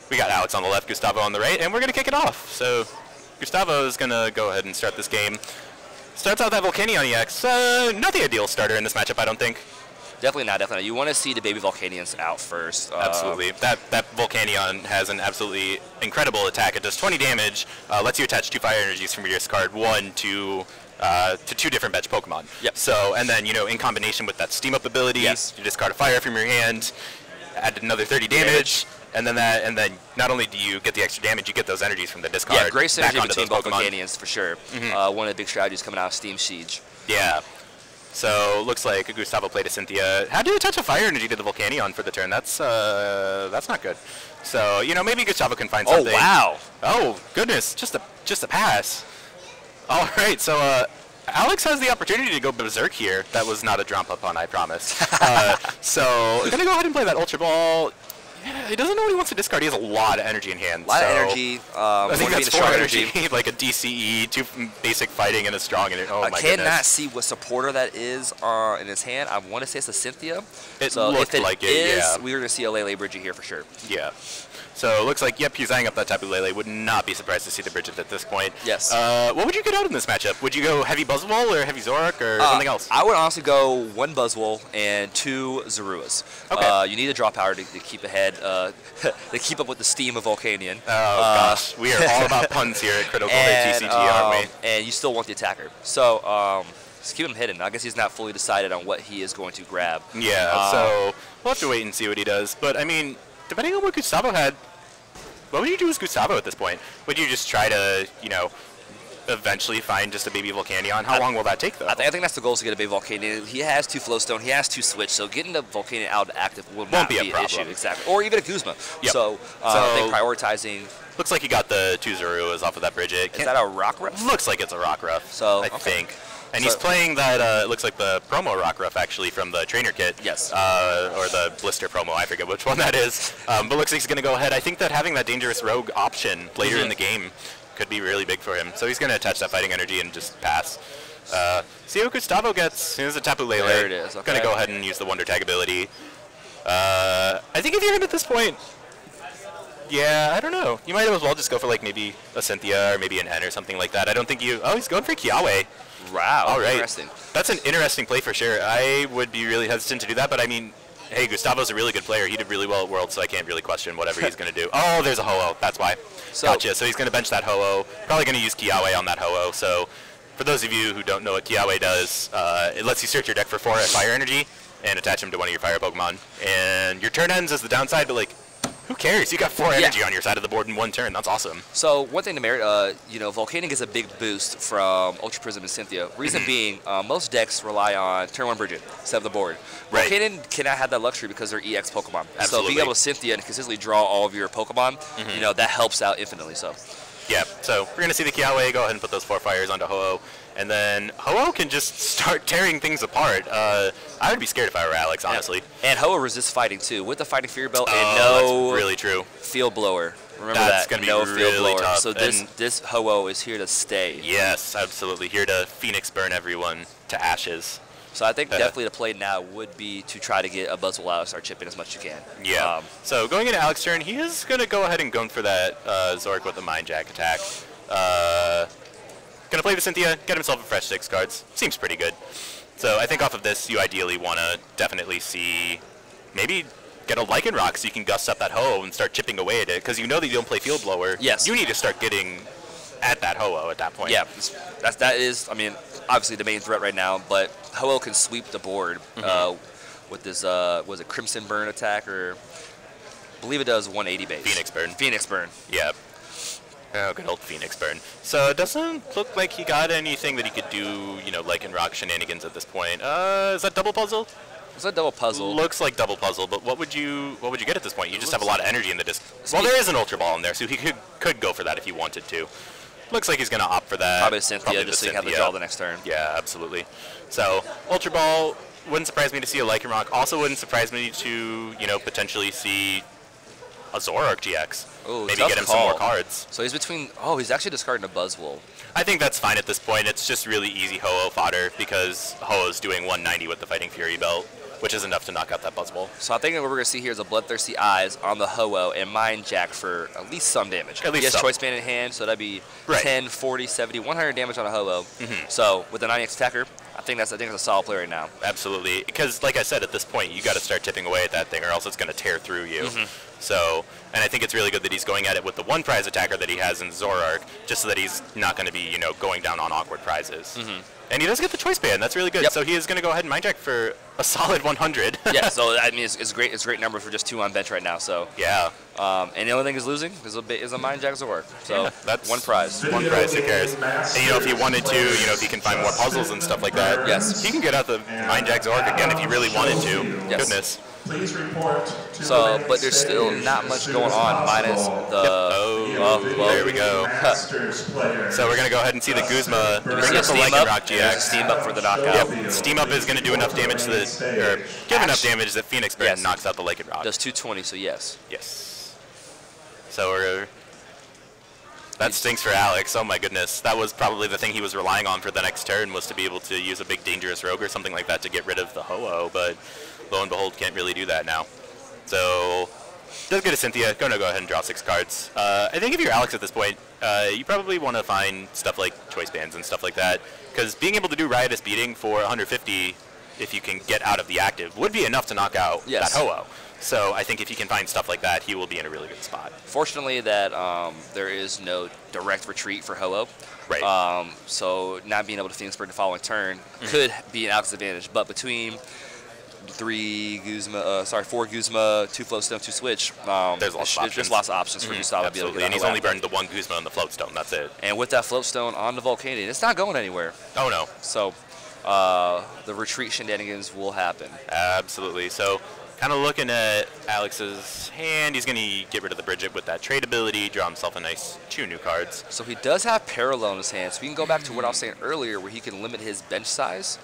We got Alex on the left, Gustavo on the right, and we're going to kick it off. So Gustavo is going to go ahead and start this game. Starts out that Volcanion EX. Not the ideal starter in this matchup, I don't think. Definitely not, definitely not. You want to see the baby Volcanions out first. Absolutely. That Volcanion has an absolutely incredible attack. It does 20 damage, lets you attach 2 fire energies from your discard, 1 to 2 different bench Pokemon. Yep. So, and then, you know, in combination with that Steam Up ability, yes. you discard a fire from your hand, add another 30 damage. And then not only do you get the extra damage, you get those energies from the discard. Yeah, great synergy between both Pokemon. Volcanions for sure. One of the big strategies coming out of Steam Siege. Yeah. So looks like Gustavo played a Cynthia. Had to attach a fire energy to the Volcanion for the turn. That's not good. So, you know, maybe Gustavo can find something. Oh wow! Oh goodness, just a pass. All right, so Alex has the opportunity to go berserk here. That was not a drop up on, I promise. So I'm gonna go ahead and play that Ultra Ball. Yeah, he doesn't know what he wants to discard. He has a lot of energy in hand. A lot of energy. I think that's 4 energy, like a DCE, 2 basic fighting, and a strong energy. Oh my goodness. I cannot see what supporter that is in his hand. I want to say it's a Cynthia. It so looked if like it is, yeah. we're going to see a Lele Bridget here for sure. Yeah. So it looks like, yep, he's eyeing up that Tapu Lele. Would not be surprised to see the Bridget at this point. Yes. What would you get out in this matchup? Would you go heavy Buzzwole or heavy Zoroark or something else? I would honestly go 1 Buzzwole and 2 Zoruas. Okay. You need a draw power to keep ahead, to keep up with the steam of Volcanion. Oh, gosh. We are all about puns here at Critical Hit TCG, aren't we? And you still want the attacker. So, just keep him hidden. I guess he's not fully decided on what he is going to grab. Yeah, so we'll have to wait and see what he does. But, I mean, depending on what Gustavo had, what would you do as Gustavo at this point? Would you just try to, you know, eventually find just a baby Volcanion? How long will that take, though? I think that's the goal, is to get a baby Volcanion. He has 2 Flowstone, he has 2 Switch, so getting the Volcanion out active won't be an issue. Exactly. Or even a Guzma. Yep. So I think prioritizing... Looks like he got the 2 Zoruas off of that Bridget. Is that a Rockruff? Looks like it's a Rockruff, so, I think. And he's playing that, it looks like the promo Rockruff, actually, from the trainer kit. Yes. Or the blister promo, I forget which one that is. But looks like he's going to go ahead. I think that having that dangerous rogue option later in the game could be really big for him. So he's going to attach that fighting energy and just pass. See what Gustavo gets. Here's a Tapu Lele. There it is. Okay. Going to go ahead and use the Wonder Tag ability. I think if you're him at this point, yeah, I don't know. You might as well just go for like maybe a Cynthia or maybe an N or something like that. I don't think you... Oh, he's going for Kiawe. Wow, all right. Interesting. That's an interesting play for sure. I would be really hesitant to do that, but I mean, hey, Gustavo's a really good player. He did really well at Worlds, so I can't really question whatever he's going to do. Oh, there's a Ho-Oh. That's why. So, gotcha. So he's going to bench that Ho-Oh. Probably going to use Kiawe on that Ho-Oh. So for those of you who don't know what Kiawe does, it lets you search your deck for 4 fire energy and attach them to one of your fire Pokemon. And your turn ends as the downside, but like, who cares? You got 4 energy on your side of the board in 1 turn. That's awesome. So one thing to merit, you know, Volcanion gets a big boost from Ultra Prism and Cynthia. Reason being, most decks rely on turn 1 Bridget, set of the board. Right. Volcanion cannot have that luxury because they're EX Pokemon. Absolutely. So being able to Cynthia and consistently draw all of your Pokemon, you know, that helps out infinitely. So. Yeah, so we're going to see the Kiawe go ahead and put those 4 fires onto Ho-Oh, and then Ho-Oh can just start tearing things apart. I would be scared if I were Alex, honestly. And Ho-Oh resists fighting, too, with the Fighting Fury Belt and that's really true. Field Blower. Remember that's that, gonna be no really Field Blower. tough. So this Ho-Oh is here to stay. Yes, absolutely. Here to Phoenix burn everyone to ashes. So I think definitely the play now would be to try to get a Buzzwole out and start chipping as much as you can. Yeah. So going into Alex's turn, he is going to go ahead and go for that Zoroark with the Mind Jack attack. Going to play the Cynthia, get himself a fresh 6 cards. Seems pretty good. So I think off of this, you ideally want to definitely see maybe get a Lycanroc so you can gust up that Ho-Oh and start chipping away at it. Because you know that you don't play Field Blower. Yes. You need to start getting at that Ho-Oh at that point. Yeah, that is, I mean, obviously the main threat right now, but Ho-Oh can sweep the board with this, was it Crimson Burn attack, or I believe it does 180 base. Phoenix Burn. Phoenix Burn. Yeah. Oh, good old Phoenix Burn. So it doesn't look like he got anything that he could do, you know, Lycanroc shenanigans at this point. Is that double puzzle? It's a double puzzle. Looks like double puzzle, but what would you get at this point? You just have a lot of energy in the disc. Well, there is an Ultra Ball in there, so he could go for that if he wanted to. Looks like he's going to opt for that. Probably Cynthia, just so you have the draw the next turn. Yeah, absolutely. So Ultra Ball, wouldn't surprise me to see a Lycanroc. Also wouldn't surprise me to, you know, potentially see a Zoroark GX. Ooh, maybe get him some more cards. So he's between, oh, he's actually discarding a Buzzwole. I think that's fine at this point. It's just really easy Ho-Oh fodder because Ho-Oh's doing 190 with the Fighting Fury belt. which is enough to knock out that Buzzball. So I think what we're going to see here is a Bloodthirsty Eyes on the Ho-Oh and Mind Jack for at least some damage. At least he has some. Choice Band in hand, so that'd be 10, 40, 70, 100 damage on a Ho-Oh. So with the 9X attacker, I think that's a solid play right now. Absolutely, because like I said, at this point, you got to start tipping away at that thing, or else it's going to tear through you. So, and I think it's really good that he's going at it with the one prize attacker that he has in Zorark, just so that he's not going to be, you know, going down on awkward prizes. And he does get the Choice Band. That's really good. Yep. So he is going to go ahead and Mind Jack for a solid 100. Yeah, so I mean, it's great. It's a great number for just 2 on bench right now. So yeah. And the only thing he's losing is a Mind Jack Zorark. So yeah, that's one prize. One prize, who cares? And you know, if he wanted to, you know, if he can find more puzzles and stuff like that, yes, he can get out the Mind Jack Zorark again if he really wanted to. Yes. Goodness. Please report. So, but there's still not much going on minus the. Oh, well, there we go. So we're gonna go ahead and see the Guzma bring up the Lycan Rock GX. Steam up for the knockout. Yep. Steam up is gonna do enough damage to or give enough damage that Phoenix Burn knocks out the Lycan Rock. Does 220, so yes. Yes. So that stinks for Alex. Oh my goodness, that was probably the thing he was relying on for the next turn, was to be able to use a big dangerous rogue or something like that to get rid of the Ho-Oh, but lo and behold, can't really do that now. So does get a Cynthia. Gonna go ahead and draw 6 cards. I think if you're Alex at this point, you probably want to find stuff like Choice Bands and stuff like that, because being able to do Riotous Beating for 150, if you can get out of the active, would be enough to knock out that Ho-Oh. So I think if he can find stuff like that, he will be in a really good spot. Fortunately, that there is no direct retreat for Ho-Oh. Right. So not being able to Phoenix Bird the following turn could be an Alex's advantage. But between 4 Guzma, 2 Floatstone, 2 Switch, there's lots of options for Gustavo. Absolutely, and he's only burned the 1 Guzma and the Floatstone. That's it. And with that Floatstone on the Volcanion, it's not going anywhere. Oh no. So the retreat shenanigans will happen. Absolutely. So kind of looking at Alex's hand, he's going to get rid of the Bridget with that trade ability, draw himself a nice 2 new cards. So he does have Parallel in his hand, so we can go back to what I was saying earlier, where he can limit his bench size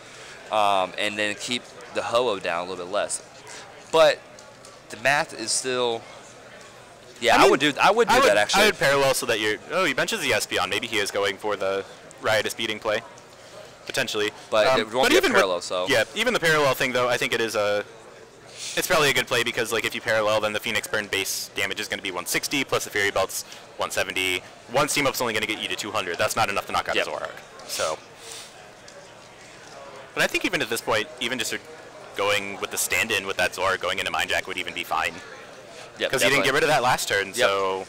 and then keep the Ho-Oh down a little bit less. But the math is still... Yeah, I would do that, actually. I would Parallel so that you're... Oh, he benches the Espeon. Maybe he is going for the Riotous Beating play, potentially. But it won't be a Parallel, so... Yeah, even the Parallel thing, though, I think it is a... It's probably a good play because, like, if you Parallel, then the Phoenix Burn base damage is going to be 160, plus the Fury Belt's 170. One Steam Up's only going to get you to 200. That's not enough to knock out his Zorark. So... But I think even at this point, even just going with the stand-in with that Zorark, going into Mind Jack would even be fine. Because he didn't get rid of that last turn, so,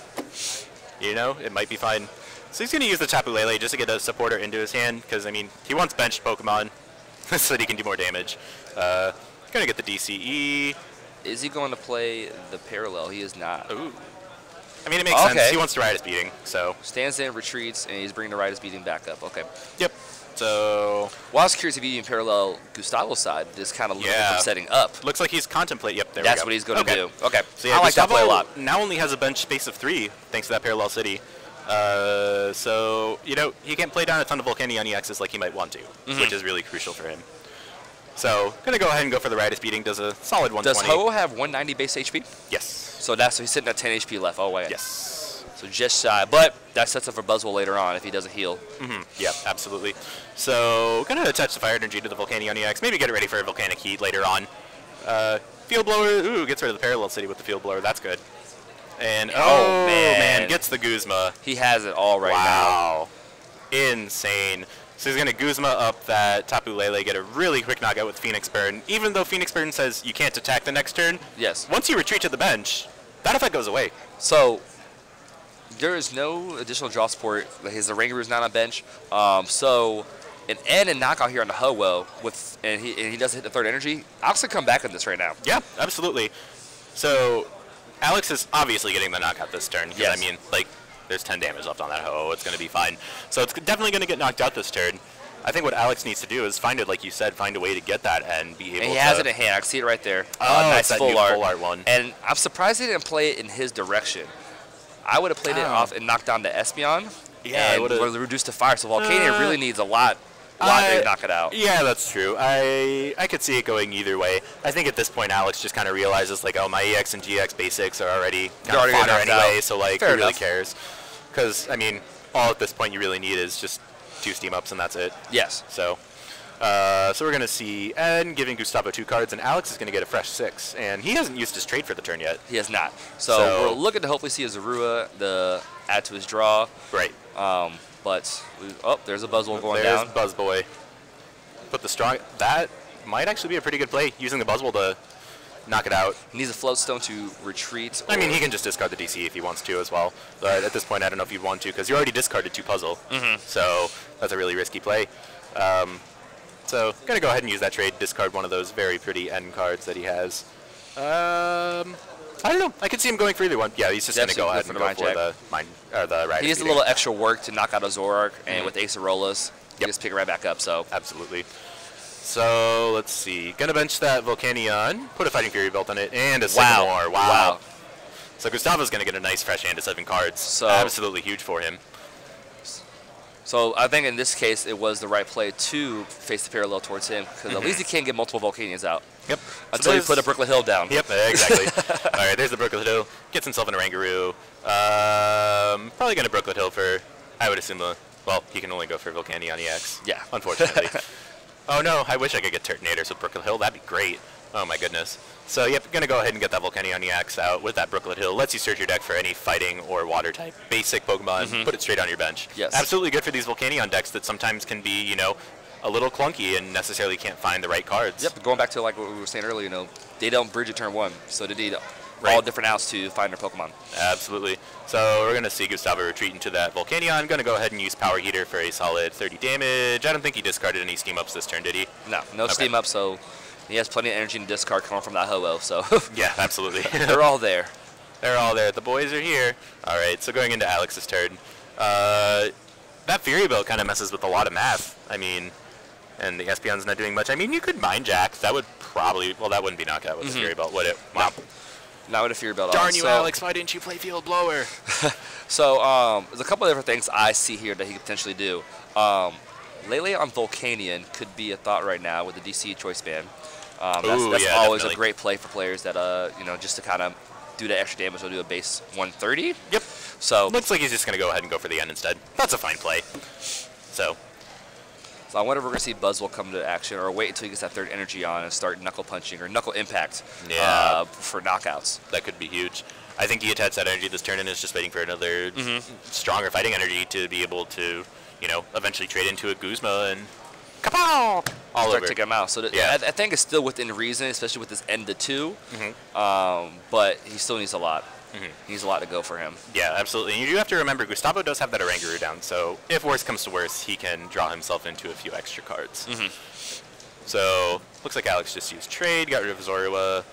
you know, it might be fine. So he's going to use the Tapu Lele just to get a supporter into his hand, because, I mean, he wants benched Pokemon so that he can do more damage. Going to get the DCE. Is he going to play the Parallel? He is not. Ooh. I mean, it makes sense. He wants to Riotous Beating, so. Stands in, retreats, and he's bringing the Riotous Beating back up. Okay. Yep. So. Well, I was curious if he even Parallel Gustavo's side, just kind of looking from setting up. Looks like he's contemplating. Yep, there That's we go. what he's going to do. Okay. So yeah, I like Gustavo that play a lot. Now only has a bench space of 3 thanks to that Parallel City. So, you know, he can't play down a ton of Volcanion EXs like he might want to, which is really crucial for him. So, going to go ahead and go for the Riotous Beating. Does a solid 120. Does Ho-Oh have 190 base HP? Yes. So he's sitting at 10 HP left. Oh, wait. Yes. So just shy. But that sets up for Buzzwole later on if he doesn't heal. Yeah, absolutely. So, going to attach the Fire Energy to the Volcanion EX. Maybe get it ready for a Volcanic Heat later on. Field Blower. Ooh, gets rid of the Parallel City with the Field Blower. That's good. And, oh man, gets the Guzma. He has it all right now. Wow. Insane. So he's going to Guzma up that Tapu Lele, get a really quick knockout with Phoenix Burn. Even though Phoenix Burn says you can't attack the next turn, once you retreat to the bench, that effect goes away. So there is no additional draw support. His Rangaroo is not on bench. So an end and knockout here on the Ho-Oh, and he doesn't hit the 3rd energy. Alex can come back on this right now. Yeah, absolutely. So Alex is obviously getting the knockout this turn. I mean, like, there's 10 damage left on that Ho-Oh. It's going to be fine. So it's definitely going to get knocked out this turn. I think what Alex needs to do is find it, like you said, find a way to get that and be able to... And he has it in hand. I can see it right there. Oh, nice full art one. And I'm surprised he didn't play it in his direction. I would have played it off and knocked down the Espeon. Yeah, and would have reduced to fire. So Volcanion really needs a lot to knock it out. Yeah, that's true. I could see it going either way. I think at this point, Alex just kind of realizes, like, oh, my EX and GX basics are already kind of fodder anyway, so, like, who really cares? Because, I mean, all at this point you really need is just 2 Steam Ups, and that's it. Yes. So, So we're going to see Ed giving Gustavo 2 cards, and Alex is going to get a fresh 6. And he hasn't used his trade for the turn yet. He has not. So we're looking to hopefully see a Zorua add to his draw. Right. There's a Buzzwole going down. There's Buzz Boy. Put the strong. That might actually be a pretty good play, using the Buzzwole to knock it out. He needs a Float Stone to retreat. I mean, he can just discard the DC if he wants to as well. But at this point, I don't know if you'd want to, because you already discarded 2 puzzle. So that's a really risky play. So going to go ahead and use that trade, discard one of those very pretty end cards that he has. I don't know. I could see him going for either one. Yeah, he's just going to go ahead and go for the Rider. He needs a little extra work to knock out a Zoroark, and with Acerolas, you just pick it right back up. So absolutely. So let's see. Going to bench that Volcanion, put a Fighting Fury belt on it, and a Sycamore. Wow. So Gustavo's going to get a nice fresh hand of 7 cards. So absolutely huge for him. So I think in this case it was the right play to face the parallel towards him, because at least he can't get multiple Volcanions out. Yep. Until you put a Brooklet Hill down. Yep, exactly. All right, there's the Brooklet Hill. Gets himself an Oranguru. Probably going to Brooklet Hill for, I would assume, he can only go for Volcanion EX. Yeah. Unfortunately. Oh no, I wish I could get Turtonators with Brooklet Hill. That'd be great. Oh my goodness. So yep, going to go ahead and get that Volcanion EX out with that Brooklet Hill. Lets you search your deck for any fighting or water type basic Pokemon. Put it straight on your bench. Yes. Absolutely good for these Volcanion decks that sometimes can be, a little clunky and necessarily can't find the right cards. Yep, going back to like what we were saying earlier, they don't bridge at turn 1, so they need all different outs to find their Pokemon. Absolutely. So we're going to see Gustavo retreat into that Volcanion. Going to go ahead and use Power Heater for a solid 30 damage. I don't think he discarded any Steam Ups this turn, did he? No Steam Ups, so he has plenty of energy and discard coming from that Ho-Oh, so. Yeah, absolutely. They're all there. They're all there. The boys are here. All right, so going into Alex's turn. That Fury Belt kind of messes with a lot of math. I mean, and the Espeon's not doing much. I mean, you could Mind Jack. That would probably, that wouldn't be knockout with the Fury Belt, would it? Wow. Not with a Fury Belt. Darn you, Alex. Why didn't you play Field Blower? So there's a couple of different things I see here that he could potentially do. Lele on Volcanion could be a thought right now with the DC Choice Band. That's always definitely a great play for players that, just to kind of do that extra damage, will do a base 130. Yep. So looks like he's just going to go ahead and go for the end instead. That's a fine play. So I wonder if we're going to see Buzzwole come to action, or wait until he gets that third energy on and start Knuckle Punching or Knuckle Impact for knockouts. That could be huge. I think he attached that energy this turn and is just waiting for another stronger fighting energy to be able to, eventually trade into a Guzma and kapow! All start over. taking him out. So I think it's still within reason, especially with this end to 2. But he still needs a lot. He needs a lot to go for him. Yeah, absolutely. And you do have to remember, Gustavo does have that Oranguru down, so if worse comes to worse, he can draw himself into a few extra cards. So, looks like Alex just used trade, got rid of Zorua.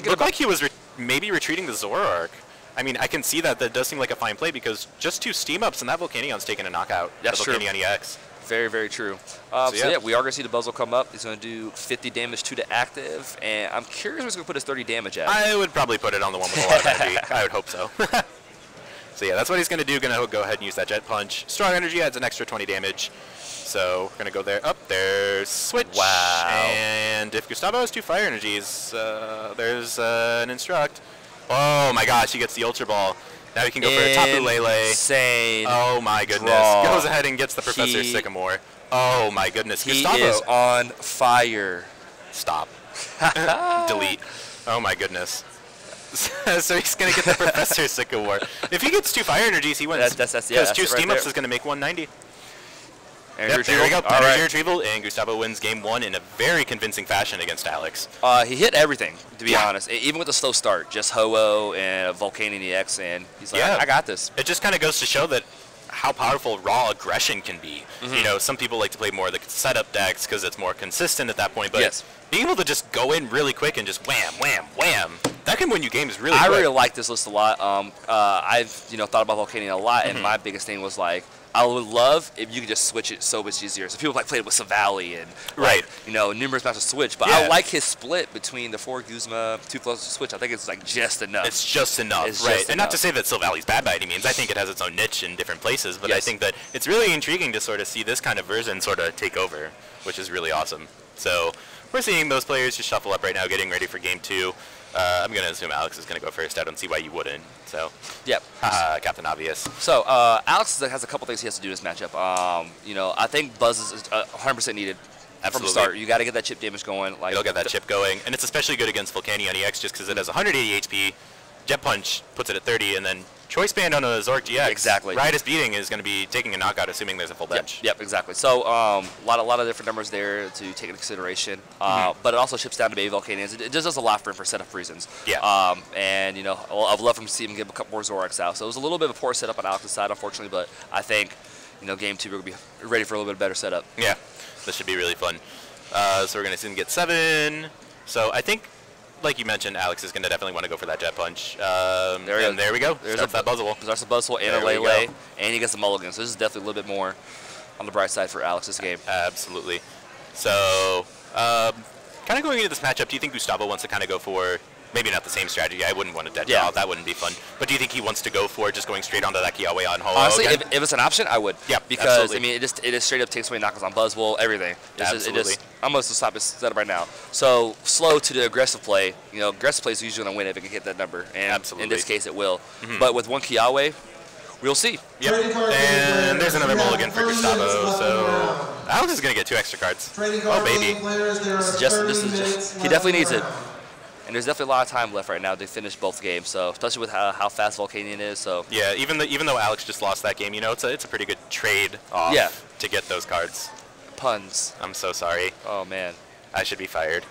Looked like he was maybe retreating the Zoroark. I mean, I can see that. That does seem like a fine play, because just 2 Steam Ups and that Volcanion's taking a knockout. That's true. Volcanion EX. Very, very true. So we are going to see the Buzzwole come up. He's going to do 50 damage to the active, and I'm curious where he's going to put his 30 damage at. I would probably put it on the one with a lot of energy. I would hope so. So yeah, that's what he's going to do. Going to go ahead and use that Jet Punch. Strong Energy adds an extra 20 damage. So we're going to go there. Up there. Switch. Wow. And if Gustavo has 2 Fire Energies, there's an Instruct. Oh my gosh, he gets the Ultra Ball. Now he can go for a Tapu Lele. Insane. Oh my goodness. Goes ahead and gets the Professor Sycamore. Oh my goodness. He Gustavo is on fire. Stop. Delete. Oh my goodness. So he's going to get the Professor Sycamore. If he gets 2 Fire Energies, he wins. That's 2 Steam Ups is going to make 190. There we go. Energy Retrieval, and Gustavo wins game 1 in a very convincing fashion against Alex. He hit everything, to be honest. Even with the slow start, just Ho-Oh and Volcanion EX, and he's like, I got this. It just kind of goes to show that how powerful raw aggression can be. Some people like to play more of the setup decks because it's more consistent at that point, but being able to just go in really quick and just wham, wham, wham, that can win you games really quick. I really like this list a lot. I've thought about Volcanion a lot, and my biggest thing was like, I would love if you could just switch it so much easier. So people like played with Savali and numerous amounts of switch. But I like his split between the 4 Guzma, 2 close to switch. I think it's like just enough. It's just enough, and not to say that Silvali's bad by any means. I think it has its own niche in different places. But I think that it's really intriguing to sort of see this kind of version sort of take over, which is really awesome. So we're seeing those players just shuffle up right now, getting ready for game 2. I'm going to assume Alex is going to go first. I don't see why you wouldn't. So, Yep. Captain Obvious. So Alex has a couple things he has to do in this matchup. You know, I think Buzz is 100% needed from the start. You got to get that chip damage going. Like, you'll get that chip going, and it's especially good against Volcanion EX just because it has 180 HP. Jet Punch puts it at 30, and then Choice Band on a Zork GX. Exactly. Riotous Beating is going to be taking a knockout, assuming there's a full bench. Yep, exactly. So a lot of different numbers there to take into consideration. But it also ships down to Baby Volcanions. It just does a lot for him for setup reasons. Yeah. And you know, I'd love him to see him get a couple more Zorks out. So it was a little bit of a poor setup on Alex's side, unfortunately. But I think, you know, game 2 we're gonna be ready for a little bit better setup. Yeah, this should be really fun. So we're going to see him get 7. So I think, like you mentioned, Alex is going to definitely want to go for that Jet Punch. There we go. There's that Buzzwole. There's a Buzzwole and a Lele, and he gets a Mulligan. So this is definitely a little bit more on the bright side for Alex this game. Absolutely. So, kind of going into this matchup, do you think Gustavo wants to kind of go for, maybe not the same strategy? I wouldn't want to dead draw. That wouldn't be fun. But do you think he wants to go for just going straight onto that Kiawe on Ho-Oh? Honestly, if it's an option, I would. Yeah, because absolutely. I mean, it just straight up takes away knockouts on Buzzwole, everything. Absolutely. I'm going to stop his setup right now. So slow to the aggressive play. You know, aggressive plays are usually going to win if it can hit that number, and in this case, it will. But with one Kiawe, we'll see. Yep. And there's another mulligan for Gustavo. So Alex is going to get 2 extra cards. Oh baby. He definitely needs it. And there's definitely a lot of time left right now to finish both games, so especially with how fast Volcanion is. So yeah, even though Alex just lost that game, you know, it's a pretty good trade off to get those cards. Puns. I'm so sorry. Oh man, I should be fired.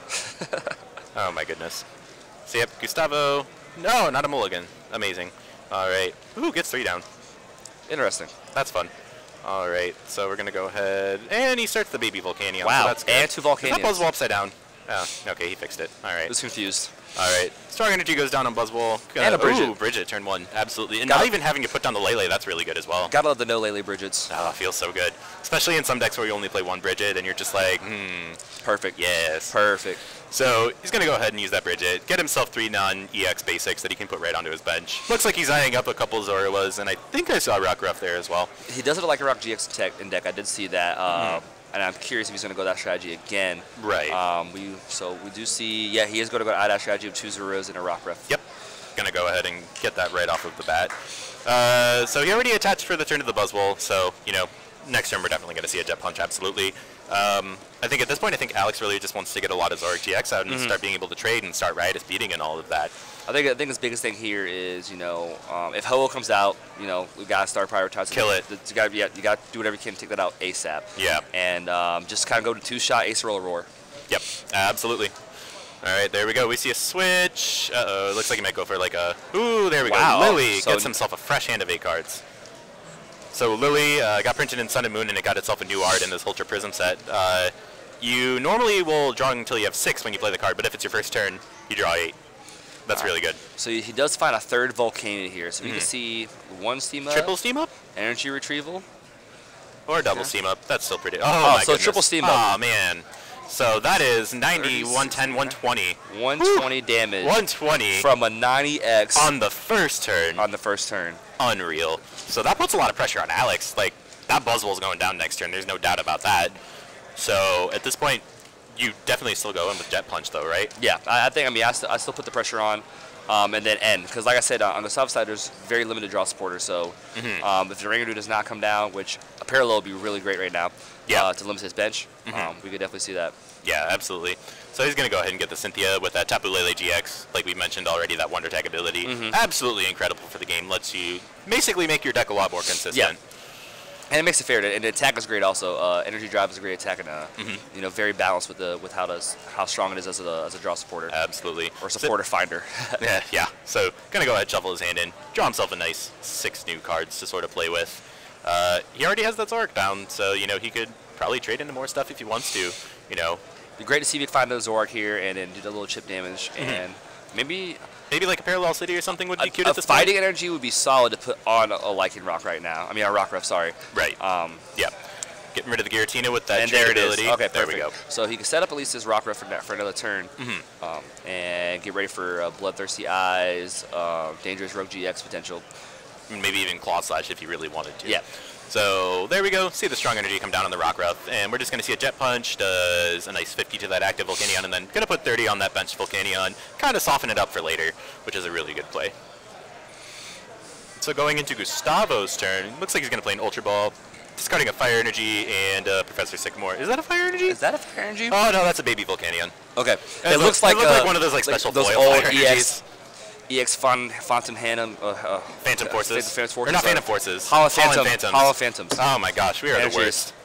Oh my goodness. So yep, Gustavo. No, not a mulligan. Amazing. All right. Ooh, gets 3 down. Interesting. That's fun. All right, so we're gonna go ahead, and he starts the baby Volcanion. Wow, so that's good. and 2 Volcanions. Is that Buzzwole upside down? Oh, okay, he fixed it. All right. I was confused. All right. Strong Energy goes down on Buzzwole. And a Bridget. Ooh, Bridget, turn 1. Absolutely. And not even having to put down the Lele, that's really good as well. Gotta love the no Lele Bridgets. Oh, it feels so good. Especially in some decks where you only play 1 Bridget, and you're just like, Perfect. Yes. Perfect. So he's going to go ahead and use that Bridget, get himself 3 non-EX basics that he can put right onto his bench. Looks like he's eyeing up a couple Zorawas, and I think I saw Rockruff there as well. He does have a Like a Rock GX in deck. I did see that. And I'm curious if he's going to go that strategy again. Right. We do see, he is going to go that strategy of 2 Zoras and a Rockruff. Yep. Going to go ahead and get that right off of the bat. So he already attached for the turn of the Buzzwole, so, you know, next turn we're definitely going to see a Jet Punch, absolutely. I think at this point, Alex really just wants to get a lot of Zork GX out and start being able to trade and start Riotous Beating and all of that. I think his biggest thing here is, you know, if Ho-Oh comes out, you know, we gotta start prioritizing. Kill it. You gotta do whatever you can to take that out ASAP. Yeah. And just kind of go to 2-shot Ace Roller Roar. Yep, absolutely. All right, there we go. We see a switch. Uh-oh, looks like he might go for like a... Ooh, there we go. Lily gets himself a fresh hand of 8 cards. So Lily got printed in Sun and Moon, and it got itself a new art in this Ultra Prism set. You normally will draw until you have 6 when you play the card, but if it's your first turn, you draw 8. That's really good. So he does find a 3rd Volcanion here. So we can see 1 Steam Up. Triple Steam Up? Energy Retrieval. Or double Steam Up. That's still pretty... Oh, my so goodness. triple Steam Up. Oh, man. So that is 90, 110, 120. 120 damage. 120. From a 90X. On the first turn. On the first turn. Unreal. So that puts a lot of pressure on Alex. Like, that Buzzwole's going down next turn. There's no doubt about that. So at this point, you definitely still go in with Jet Punch, though, right? Yeah, I still put the pressure on, and then end. Because like I said, on the south side, there's very limited draw supporters. So if the Ringaroo does not come down, which a parallel would be really great right now, to limit his bench, we could definitely see that. Yeah, absolutely. So he's going to go ahead and get the Cynthia with that Tapu Lele GX, like we mentioned already, that Wonder Tag ability. Absolutely incredible for the game. Lets you basically make your deck a lot more consistent. Yeah. And it makes it fair, and the attack is great also. Energy Drive is a great attack, and you know, very balanced with how strong it is as a draw supporter. Absolutely. Or supporter finder. Yeah. So gonna go ahead and shuffle his hand in, draw himself a nice 6 new cards to sort of play with. He already has that Zorak down, so you know he could probably trade into more stuff if he wants to. You know, it'd be great to see if he could find the Zorak here and then do the little chip damage and maybe like a Parallel City or something would be cute at this fighting point. energy would be solid to put on a Lycan Rock right now. I mean, a Rockruff, sorry. Right. Yeah. Getting rid of the Giratina with that and there it ability. is. Okay, there perfect. we go. So he can set up at least his Rockruff for another turn, and get ready for Bloodthirsty Eyes, Dangerous Rogue GX potential. Maybe even Claw Slash if he really wanted to. Yeah. So there we go. See the strong energy come down on the Rockruff, and we're just going to see a Jet Punch does a nice 50 to that active Volcanion, and then going to put 30 on that benched Volcanion, kind of soften it up for later, which is a really good play. So going into Gustavo's turn, looks like he's going to play an Ultra Ball, discarding a Fire Energy and Professor Sycamore. Is that a Fire Energy? Is that a Fire Energy? Oh no, that's a baby Volcanion. Okay. It looks like one of those like special those foil old Fire Energies. EX Phantom Hanum. Phantom Forces. Phantom Forces. Or not Phantom Forces. Hollow Phantoms. Hollow Phantoms. Oh my gosh, we are the worst.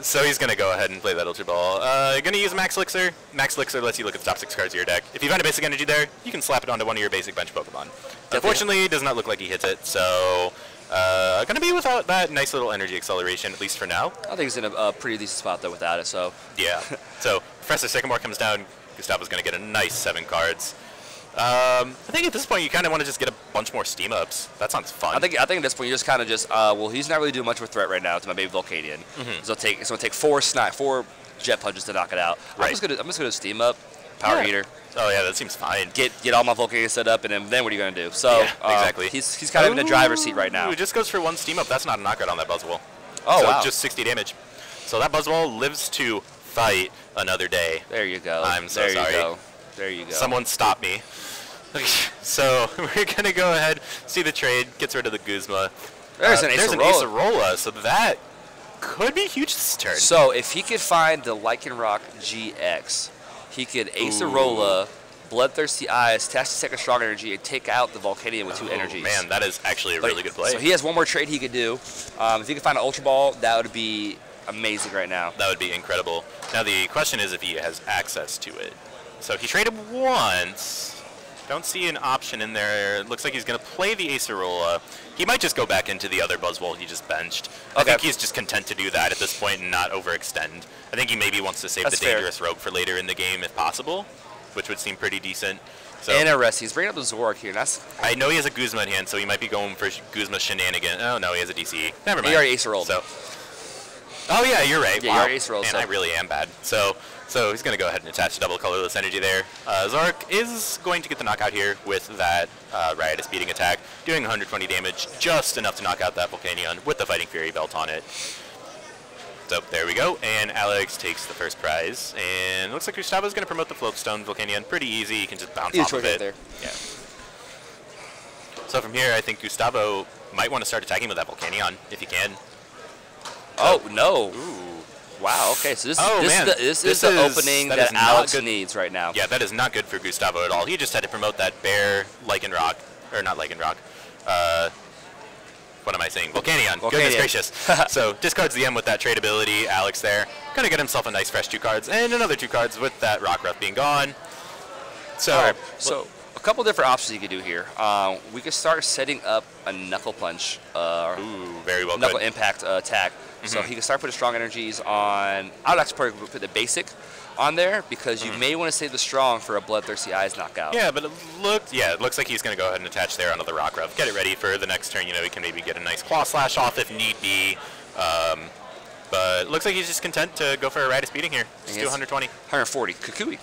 So he's going to go ahead and play that Ultra Ball. Going to use Max Elixir. Max Elixir lets you look at the top 6 cards of your deck. If you find a basic energy there, you can slap it onto one of your basic bench Pokemon. Unfortunately, it does not look like he hits it, so going to be without that nice little energy acceleration, at least for now. I think he's in a pretty decent spot, though, without it, so. Yeah. So Professor Sycamore comes down. Gustavo's going to get a nice 7 cards. I think at this point you kind of want to just get a bunch more steam ups. That sounds fun. I think at this point you just kind of just well, he's not really doing much of a threat right now to my baby Volcanion. So it's gonna take 4 Jet Punches to knock it out. Right. I'm just gonna steam up, Power Heater. Oh yeah, that seems fine. Get all my Volcanions set up, and then what are you gonna do? So exactly. He's kind of in the driver's seat right now. It just goes for 1 steam up. That's not a knockout on that Buzzwole. Oh so wow. Just 60 damage. So that Buzzwole lives to fight another day. There you go. I'm so sorry. There you go. Someone stop me. So we're going to go ahead, see the trade, gets rid of the Guzma. There's an Acerola, so that could be huge this turn. So if he could find the Lycanroc GX, he could Acerola, Bloodthirsty Eyes, attach the second Strong Energy, and take out the Volcanion with 2 energies. Man, that is actually a really good play. So he has one more trade he could do. If he could find an Ultra Ball, that would be amazing right now. That would be incredible. Now the question is if he has access to it. So he traded once. Don't see an option in there. It looks like he's going to play the Acerola. He might just go back into the other Buzzwole he just benched. I think he's just content to do that at this point and not overextend. I think he maybe wants to save the dangerous rogue for later in the game if possible, which would seem pretty decent. So, Interesting. He's bringing up the Zoroark here. I know he has a Guzma in hand, so he might be going for Guzma shenanigan. Oh, no, he has a DC. Never mind. He already Acerola. So, oh, yeah, you're right. Yeah, wow. you already Acerola. Man, I really am bad. So he's going to go ahead and attach double colorless energy there. Zoroark is going to get the knockout here with that Riotous Beating attack, doing 120 damage, just enough to knock out that Volcanion with the Fighting Fury belt on it. So there we go, and Alex takes the first prize. And it looks like Gustavo's going to promote the Floatstone Volcanion. Pretty easy, you can just bounce off of it. There. Yeah. So from here, I think Gustavo might want to start attacking with that Volcanion, if he can. Oh, no. Ooh. Wow, okay, so this is the opening that Alex needs right now. Yeah, that is not good for Gustavo at all. He just had to promote that bear Lycanroc, or not Lycanroc. What am I saying? Volcanion. Goodness gracious. So discards the M with that trade ability. Alex there. Gonna get himself a nice fresh 2 cards, and another 2 cards with that Rockruff being gone. So, so a couple different options you could do here. We could start setting up a Knuckle Punch. Very well. Knuckle Impact attack. So he can start putting strong energies on. I would actually probably put the basic on there because you may want to save the strong for a Bloodthirsty Eyes knockout. Yeah, but it looks like he's going to go ahead and attach there onto the Rockruff. Get it ready for the next turn. You know, he can maybe get a nice Claw Slash off if need be. But it looks like he's just content to go for a Riotous Beating here. Just do 120. 140. Kukui.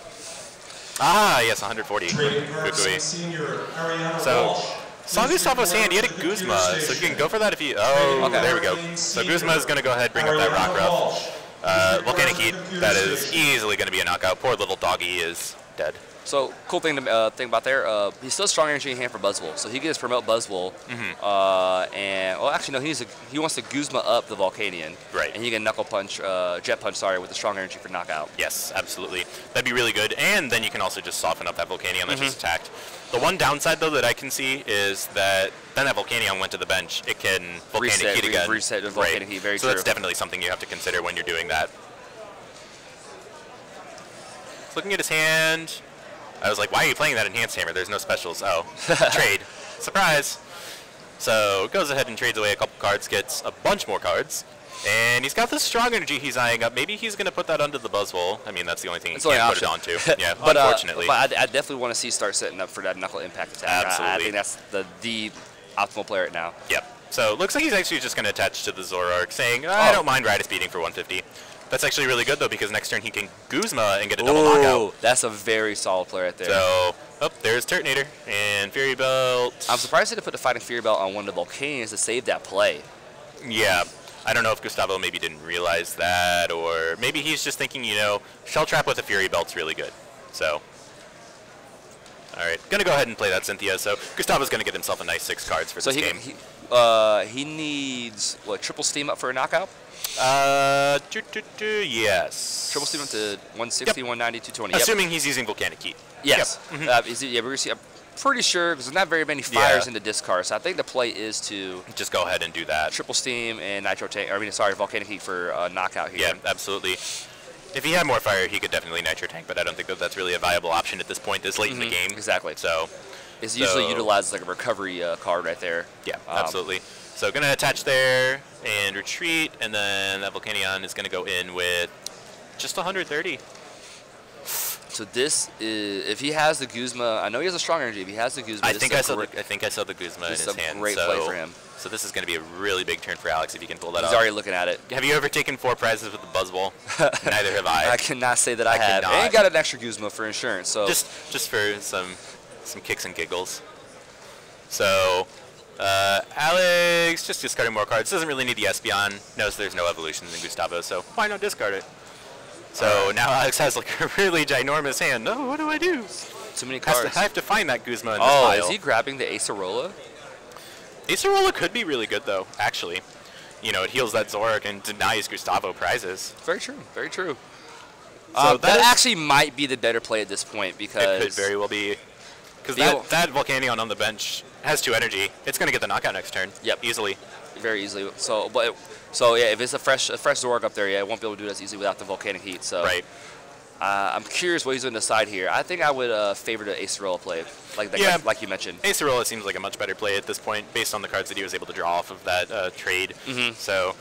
Ah, yes, 140. Kukui. So. Saw Gustavo's hand, he had a Guzma, so you can go for that if you... Oh, there we go. So Guzma is going to go ahead and bring up that Rockruff. Volcanic Heat, that is easily going to be a knockout. Poor little doggy is dead. So, cool thing to think about there, he's still strong energy in hand for Buzzwole, so he can just promote Buzzwole, and, well, actually, no, he wants to Guzma up the Volcanion. Right. And he can Knuckle Punch, Jet Punch, with the strong energy for knockout. Yes, absolutely. That'd be really good, and then you can also just soften up that Volcanion that just attacked. The one downside, though, that I can see is that then that Volcanion went to the bench. It can Volcanic Heat again. Reset the Volcanic Heat, very true. So that's definitely something you have to consider when you're doing that. Looking at his hand, I was like, why are you playing that Enhanced Hammer? There's no specials. Oh, trade. Surprise. So goes ahead and trades away a couple cards, gets a bunch more cards. And he's got this strong energy he's eyeing up. Maybe he's going to put that onto the Buzzwole. I mean, that's the only thing he can't put it onto. Yeah, but, unfortunately. But I definitely want to see start setting up for that Knuckle Impact attack. Absolutely. I think that's the optimal play right now. Yep. So looks like he's actually just going to attach to the Zoroark, saying, I don't mind Riotous Beating for 150. That's actually really good, though, because next turn he can Guzma and get a double knockout. That's a very solid play right there. So, there's Turtonator and Fury Belt. I'm surprised they didn't put the Fighting Fury Belt on one of the Volcanions to save that play. Yeah. I don't know if Gustavo maybe didn't realize that, or maybe he's just thinking, you know, Shell Trap with a Fury Belt's really good. So, all right, gonna go ahead and play that Cynthia. So Gustavo's gonna get himself a nice 6 cards for this game. He needs what, triple steam up for a knockout? Yes. Triple steam up to 160, 190, 220. Assuming he's using Volcanic Heat. Yes. Yep. We're gonna see. I'm pretty sure because there's not very many fires in the discard, so I think the play is to just go ahead and do that. Triple steam and nitro tank. Volcanic Heat for knockout here. Yeah, absolutely. If he had more fire, he could definitely nitro tank, but I don't think that that's really a viable option at this point, this late in the game. Exactly. So it's usually utilized as like a recovery card right there. Yeah, absolutely. So gonna attach there and retreat, and then that Volcanion is gonna go in with just 130. So this is, if he has the Guzma, I know he has a strong energy. If he has the Guzma, I think I saw the Guzma in his hand. This is a great play for him. So this is going to be a really big turn for Alex if he can pull that off. He's already looking at it. Have you ever taken 4 prizes with the Buzzball? Neither have I. I cannot say that I have. And he got an extra Guzma for insurance. So just for some kicks and giggles. So Alex just discarding more cards. Doesn't really need the Espeon. Knows there's no evolutions in Gustavo, so why not discard it? So now Alex has like a really ginormous hand. Oh, what do I do? Too many cards. I have to find that Guzma in this pile. Is he grabbing the Acerola? Acerola could be really good though, actually. You know, it heals that Zoroark and denies Gustavo prizes. Very true. Very true. So that actually might be the better play at this point because it could very well be. Because that Volcanion on the bench has 2 energy. It's going to get the knockout next turn. Yep. Easily. Very easily. So yeah, if it's a fresh Zoroark up there, yeah, it won't be able to do it as easily without the Volcanic Heat. So right. I'm curious what he's going to decide here. I think I would favor the Acerola play, like you mentioned. Acerola seems like a much better play at this point, based on the cards that he was able to draw off of that trade. So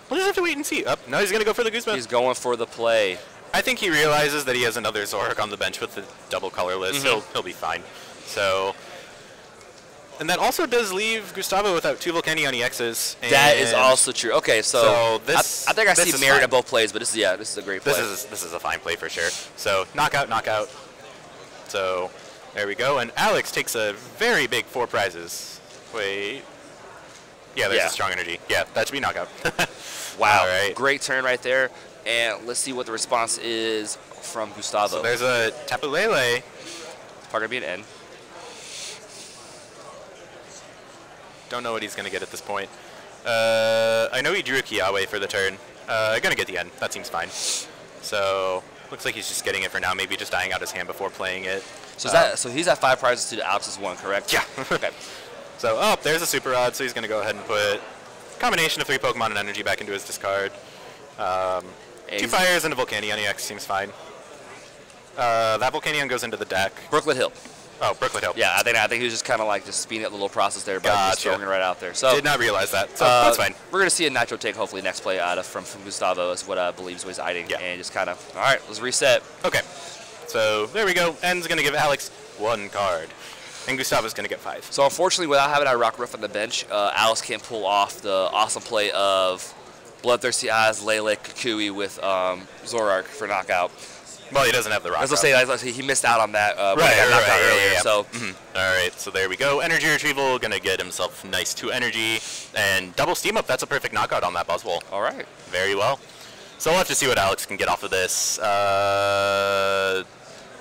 we'll just have to wait and see. No, he's going to go for the Guzma. He's going for the play. I think he realizes that he has another Zoroark on the bench with the double colorless. He'll be fine. So. And that also does leave Gustavo without 2 Volcanion EXs. That is also true. Okay, so this, I think I see merit in both plays, but this is a great play. This is a fine play for sure. So knockout. So there we go. And Alex takes a very big 4 prizes. Wait. Yeah, there's a strong energy. Yeah, that should be knockout. Wow. All right. Great turn right there. And let's see what the response is from Gustavo. So there's a Tapu Lele. Probably going to be an N. Don't know what he's going to get at this point. I know he drew a Kiawe for the turn. Going to get the end. That seems fine. So looks like he's just getting it for now. Maybe just dying out his hand before playing it. So he's at 5 prizes to Alex's 1, correct? Yeah. Okay. So there's a Super Rod. So he's going to go ahead and put a combination of 3 Pokemon and energy back into his discard. 2 Fires and a Volcanion EX seems fine. That Volcanion goes into the deck. Brooklet Hill. Oh, Brooklet Hill. Yeah, I think he was just kind of like just speeding up the little process there by just throwing it right out there. So did not realize that. So that's fine. We're gonna see a Nitro take hopefully next play out of from Gustavo is what I believe is what he's eyeing, and just kind of all right, let's reset. Okay, so there we go. N's gonna give Alex 1 card, and Gustavo's gonna get 5. So unfortunately, without having our Rock Riff on the bench, Alex can't pull off the awesome play of Bloodthirsty Eyes, Lele, Kukui with Zoroark for knockout. Well, he doesn't have the rock. As I say, he missed out on that when he got knocked out earlier. Yeah. So, all right, so there we go. Energy retrieval, gonna get himself nice 2 energy and double steam up. That's a perfect knockout on that Buzzwole. All right, very well. So we'll have to see what Alex can get off of this.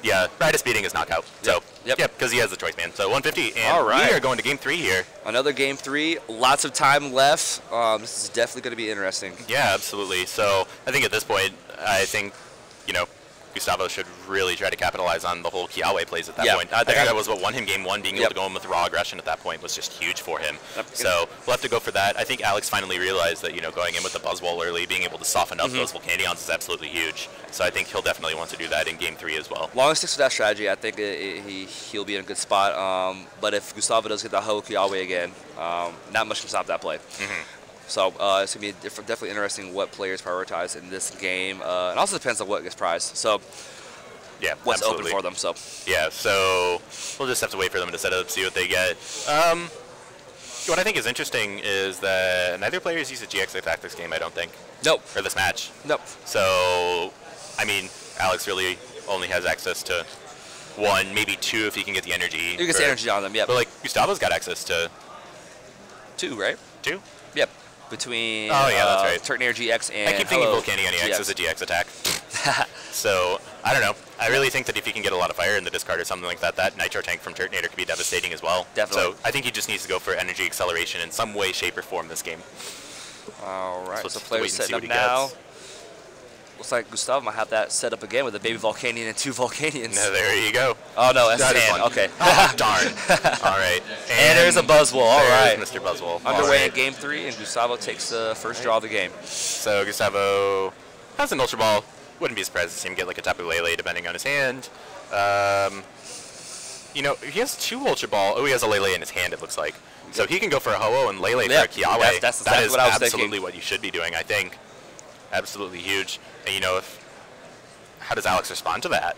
Yeah, Ride Speeding is knockout. So yep, because he has the choice, man. So 150, and all right, we are going to game 3 here. Another game 3. Lots of time left. This is definitely going to be interesting. Yeah, absolutely. So I think at this point, Gustavo should really try to capitalize on the whole Kiawe plays at that point. I think that was what won him game 1. Being able to go in with raw aggression at that point was just huge for him. So we'll have to go for that. I think Alex finally realized that, going in with the Buzzwole early, being able to soften up those Volcanions is absolutely huge. So I think he'll definitely want to do that in game 3 as well. Long as he sticks with that strategy, I think he'll be in a good spot. But if Gustavo does get that Ho Kiawe again, not much can stop that play. So it's going to be definitely interesting what players prioritize in this game. It also depends on what gets prized. So yeah, what's open for them. So yeah, so we'll just have to wait for them to set up, see what they get. What I think is interesting is that neither players use a GX attack this game, I don't think. Nope. Or this match. Nope. So, I mean, Alex really only has access to 1, maybe 2 if he can get the energy. You can get the energy on them, yeah. But, Gustavo's got access to 2, right? 2? Yep. between oh, yeah, that's right. Turtonator GX and I keep thinking Hello Volcanion EX is a GX attack. So, I don't know. I really think that if he can get a lot of fire in the discard or something like that, that Nitro Tank from Turtonator could be devastating as well. Definitely. So, I think he just needs to go for energy acceleration in some way, shape, or form this game. All right, so wait players and see setting what up he now. gets. Looks like Gustavo might have that set up again with a baby Volcanion and 2 Volcanions. No, there you go. Oh, no, that's That his is hand. one. Okay. Oh, darn. All right. And there's a Buzzwole. All right. Mr. Buzzwole. Underway in Game 3, and Gustavo takes the first draw of the game. So Gustavo has an Ultra Ball. Wouldn't be surprised to see him get like a Tapu Lele depending on his hand. You know, he has 2 Ultra Ball. Oh, he has a Lele in his hand, it looks like. So he can go for a Ho-Oh and Lele for a Kiawe. That's exactly what I was absolutely thinking. what you should be doing, I think. Absolutely huge. And you know, how does Alex respond to that?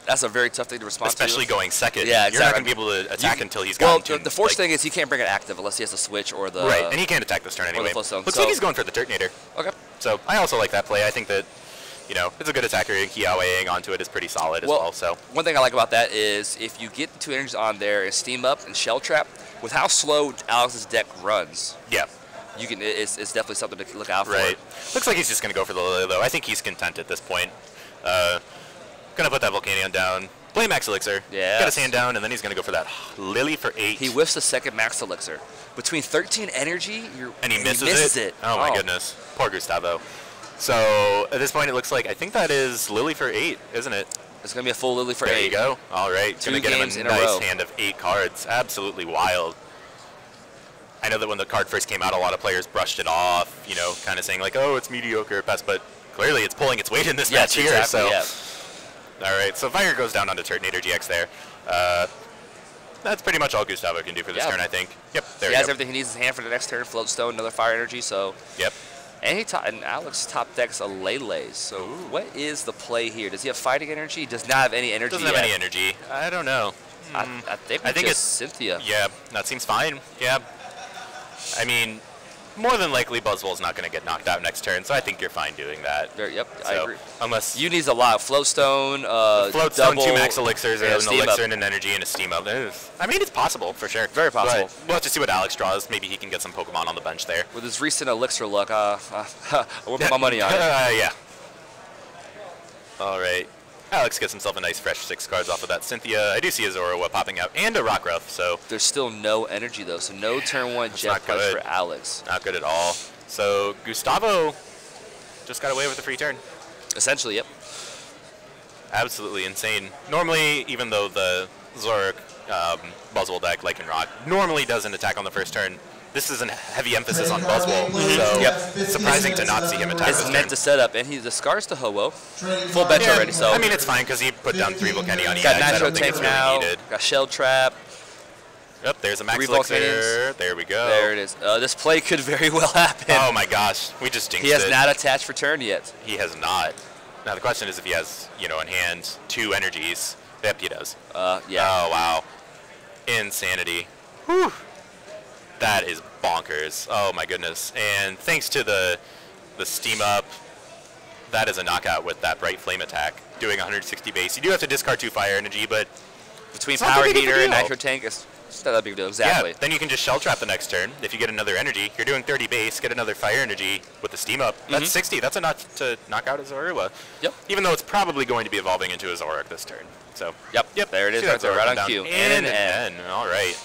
That's a very tough thing to respond Especially to. going second. Yeah, You're not exactly. going to be able to attack until he's Well, gotten to the force like, thing is he can't bring it active unless he has the switch or the... right, and he can't attack this turn anyway. Flowstone. Looks So- like he's going for the Turtonator. Okay. So I also like that play. I think that, you know, it's a good attacker, and Kiaweing onto it is pretty solid as well. So one thing I like about that is if you get 2 energies on there and Steam Up and Shell Trap, with how slow Alex's deck runs, yeah, you can. It's definitely something to look out for. right. Looks like he's just going to go for the Lily, though. I think he's content at this point. Gonna put that Volcanion down. Play Max Elixir. Yeah. Get his hand down, and then he's going to go for that Lily for 8. He whiffs the second Max Elixir. Between 13 energy, and he misses it? Oh, my goodness. Poor Gustavo. So, at this point, it looks like, I think that is Lily for 8, isn't it? It's going to be a full Lily for 8. There you go. All right. 2 Going to get him games a in a nice row. hand of 8 cards. Absolutely wild. I know that when the card first came out, a lot of players brushed it off, you know, kind of saying like, oh, it's mediocre at best, but clearly it's pulling its weight in this match here. Exactly, So, yeah. all right, so Fire goes down onto Turtonator GX there. That's pretty much all Gustavo can do for this turn, I think. Yep, there He you has go. everything he needs in his hand for the next turn. Float Stone, another Fire Energy, so... Yep. And Alex top decks a Lele. So what is the play here? Does he have Fighting Energy? He does not have any energy Doesn't have any energy. I don't know. I think it's Cynthia. Yeah, that seems fine. Yeah. I mean, more than likely Buzzwole's not going to get knocked out next turn, so I think you're fine doing that. Yep, I So, agree. Unless You need a lot. Floatstone, Floatstone, double, 2 Max Elixirs, and an Steam Elixir Up. and an Energy and a Steam Up. I mean, it's possible, for sure. Very possible. But we'll have to see what Alex draws. Maybe he can get some Pokemon on the bench there. With his recent Elixir luck, I would put my money on it. Yeah. All right. Alex gets himself a nice fresh 6 cards off of that Cynthia. I do see a Zoroark popping out and a Rockruff, so There's still no energy, though, so no turn 1 That's Jet not Punch good. for Alex. not good at all. So Gustavo just got away with a free turn. Essentially, yep. Absolutely insane. Normally, even though the Zoroark Buzzwole deck, like in Rock, normally does an attack on the first turn, this is a heavy emphasis on Buzzwole. So surprising to not see him attack It's this meant turn. to set up, and he discards the Ho-Oh. Full bench Yeah, already, so... I mean, it's fine because he put down 3 Volcanion EX. got I Nitro don't think Tank it's really now, needed. got Shell Trap. Yep, there's a Max 3 Elixir. Volcanions. There we go. There it is. This play could very well happen. Oh my gosh, we just jinxed He has it. not attached for turn yet. He has not. Now the question is if he has, you know, in hand 2 energies. Yep, he does. Yeah. Oh wow, insanity. Whew. That is bonkers. Oh my goodness. And thanks to the Steam Up, that is a knockout with that Bright Flame attack, doing 160 base. You do have to discard 2 Fire Energy, but Between it's not Power that big of a Heater and deal. Nitro Tank, it's not that big a deal. Exactly. yeah, then you can just Shell Trap the next turn. If you get another energy, you're doing 30 base, get another Fire Energy with the Steam Up. That's 60. That's enough to knock out a Zorua. Yep. Even though it's probably going to be evolving into a Zoroark this turn. So, Yep. There it is. see Right that there, Zoroark right come on down. cue. And an an N. All right.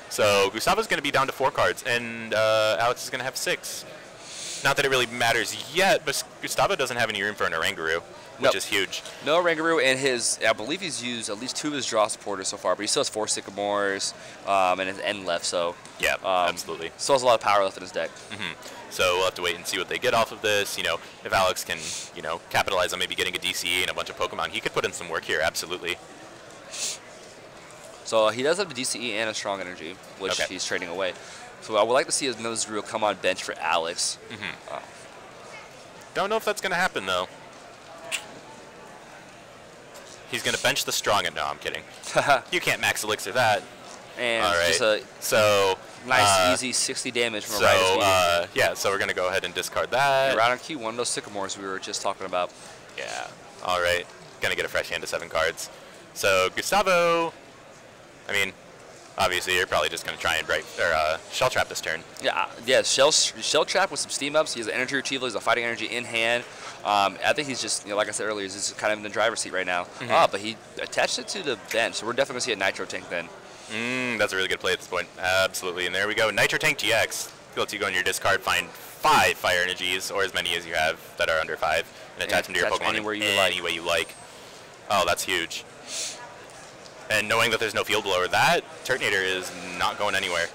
So Gustavo's going to be down to 4 cards, and Alex is going to have 6. Not that it really matters yet, but Gustavo doesn't have any room for an Oranguru, which is huge. No Rangaroo, and I believe he's used at least 2 of his draw supporters so far, but he still has 4 Sycamores and his N left, so Yeah, absolutely. still has a lot of power left in his deck. So we'll have to wait and see what they get off of this. You know, if Alex can, you know, capitalize on maybe getting a DCE and a bunch of Pokemon, he could put in some work here, absolutely. So he does have the DCE and a Strong Energy, which he's trading away. So I would like to see another Zero come on bench for Alex. Don't know if that's going to happen, though. He's going to bench the Strong. No, I'm kidding. You can't Max Elixir that. And All right. just a So nice, easy 60 damage from a Rhydus. yeah, so we're going to go ahead and discard that. Right on cue, one of those Sycamores we were just talking about. Yeah. All right. Going to get a fresh hand of 7 cards. So Gustavo, I mean, Obviously, you're probably just going to try and Shell Trap this turn. Yeah. Shell Trap with some steam ups. He has an energy retrieval. He's a fighting energy in hand. I think he's just, like I said earlier, he's just kind of in the driver's seat right now. But he attached it to the bench, so we're definitely going to see a Nitro Tank then. That's a really good play at this point. Absolutely. And there we go. Nitro Tank GX. Lets you go in your discard, find 5 fire energies, or as many as you have that are under 5, and attach them to your Pokemon any way you like. Oh, that's huge. And knowing that there's no field blower, that Turtonator is not going anywhere.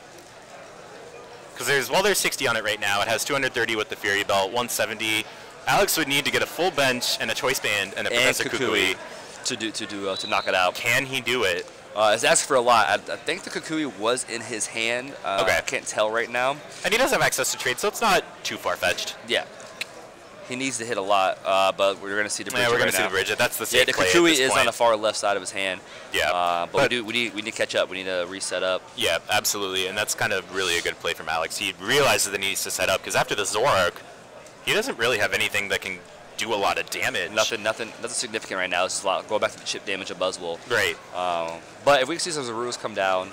Because there's 60 on it right now. It has 230 with the Fury Belt, 170. Alex would need to get a full bench and a Choice Band and a Professor Kukui to knock it out. Can he do it? It's asking for a lot. I think the Kukui was in his hand. Okay. I can't tell right now. And he does have access to trade, so it's not too far-fetched. Yeah. He needs to hit a lot, but we're going to see the bridge. Yeah, we're going to see the bridge. That's the safe the play Kukui at this is point. on the far left side of his hand. Yeah. But we need to catch up. We need to reset up. Yeah, absolutely. And that's kind of really a good play from Alex. He realizes that he needs to set up, because after the Zoroark, he doesn't really have anything that can do a lot of damage. Nothing significant right now. It's just a lot. Go back to the chip damage of Buzzwole. Right. But if we can see some Zarus come down,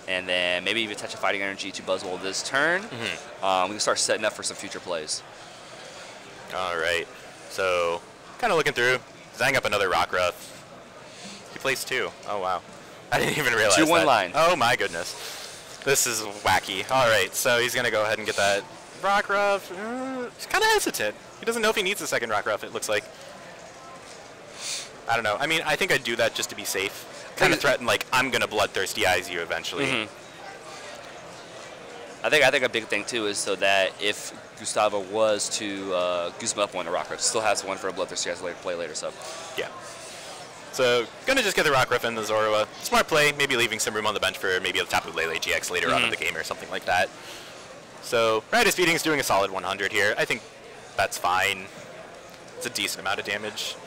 and then maybe even touch a fighting energy to Buzzwole this turn, we can start setting up for some future plays. All right. So, kind of looking through. Zang up another Rockruff. He plays 2. Oh, wow. I didn't even realize 2-1 line. Oh, my goodness. This is wacky. All right. So, he's going to go ahead and get that Rockruff. He's kind of hesitant. He doesn't know if he needs a second Rockruff, it looks like. I don't know. I mean, I think I'd do that just to be safe. Kind of threaten, like, I'm going to Bloodthirsty Eyes you eventually. I think a big thing, too, is so that if Gustavo was to goose him up one to Rockruff, still has one for a Bloodthirsty Eyes later, play later, so. Yeah. So, gonna just get the Rockruff and the Zorua. Smart play, maybe leaving some room on the bench for maybe a Tapu Lele GX later on in the game or something like that. So, Riotous Feeding is doing a solid 100 here. I think that's fine. It's a decent amount of damage.